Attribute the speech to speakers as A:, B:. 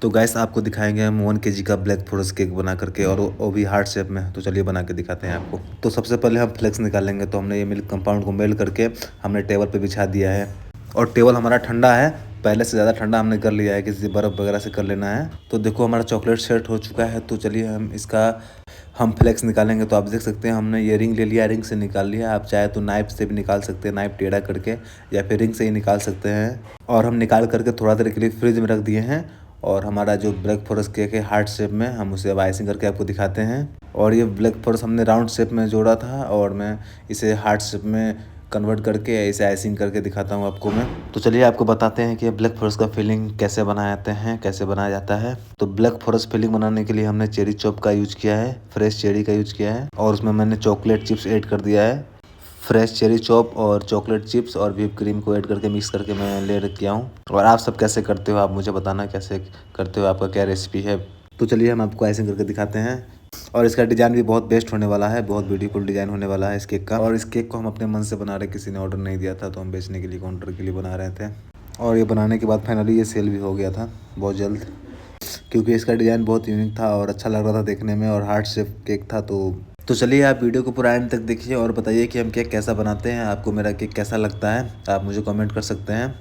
A: तो गाइस आपको दिखाएंगे हम 1 kg का ब्लैक फॉरेस्ट केक बना करके, और वो भी हार्ट शेप में। तो चलिए बना के दिखाते हैं आपको। तो सबसे पहले हम फ्लेक्स निकालेंगे। तो हमने ये मिल्क कंपाउंड को मेल्ट करके हमने टेबल पे बिछा दिया है, और टेबल हमारा ठंडा है, पहले से ज़्यादा ठंडा हमने कर लिया है, किसी बर्फ़ वगैरह से कर लेना है। तो देखो हमारा चॉकलेट सेट हो चुका है। तो चलिए हम फ्लेक्स निकालेंगे। तो आप देख सकते हैं हमने ये रिंग ले लिया, रिंग से निकाल लिया। आप चाहे तो नाइफ से भी निकाल सकते हैं, नाइफ टेढ़ा करके, या फिर रिंग से ही निकाल सकते हैं। और हम निकाल करके थोड़ा देर के लिए फ्रिज में रख दिए हैं। और हमारा जो ब्लैक फॉरेस्ट केक है हार्ट शेप में, हम उसे अब आइसिंग करके आपको दिखाते हैं। और ये ब्लैक फॉरेस्ट हमने राउंड शेप में जोड़ा था, और मैं इसे हार्ट शेप में कन्वर्ट करके इसे आइसिंग करके दिखाता हूँ आपको मैं। तो चलिए आपको बताते हैं कि ब्लैक फॉरेस्ट का फिलिंग कैसे बनाए जाते हैं, कैसे बनाया जाता है। तो ब्लैक फॉरेस्ट फिलिंग बनाने के लिए हमने चेरी चॉप का यूज किया है, फ्रेश चेरी का यूज किया है, और उसमें मैंने चॉकलेट चिप्स ऐड कर दिया है। फ्रेश चेरी चॉप और चॉकलेट चिप्स और व्हिप क्रीम को ऐड करके मिक्स करके मैं ले किया हूँ। और आप सब कैसे करते हो, आप मुझे बताना कैसे करते हो, आपका क्या रेसिपी है। तो चलिए हम आपको आइसिंग करके दिखाते हैं। और इसका डिज़ाइन भी बहुत बेस्ट होने वाला है, बहुत ब्यूटीफुल डिज़ाइन होने वाला है इस केक का। और इस केक को हम अपने मन से बना रहे, किसी ने ऑर्डर नहीं दिया था, तो हम बेचने के लिए, काउंटर के लिए बना रहे थे। और ये बनाने के बाद फाइनली ये सेल भी हो गया था बहुत जल्द, क्योंकि इसका डिज़ाइन बहुत यूनिक था और अच्छा लग रहा था देखने में, और हार्ट शेप केक था। तो चलिए आप वीडियो को पूरा एंड तक देखिए और बताइए कि हम केक कैसा बनाते हैं, आपको मेरा केक कैसा लगता है, आप मुझे कमेंट कर सकते हैं।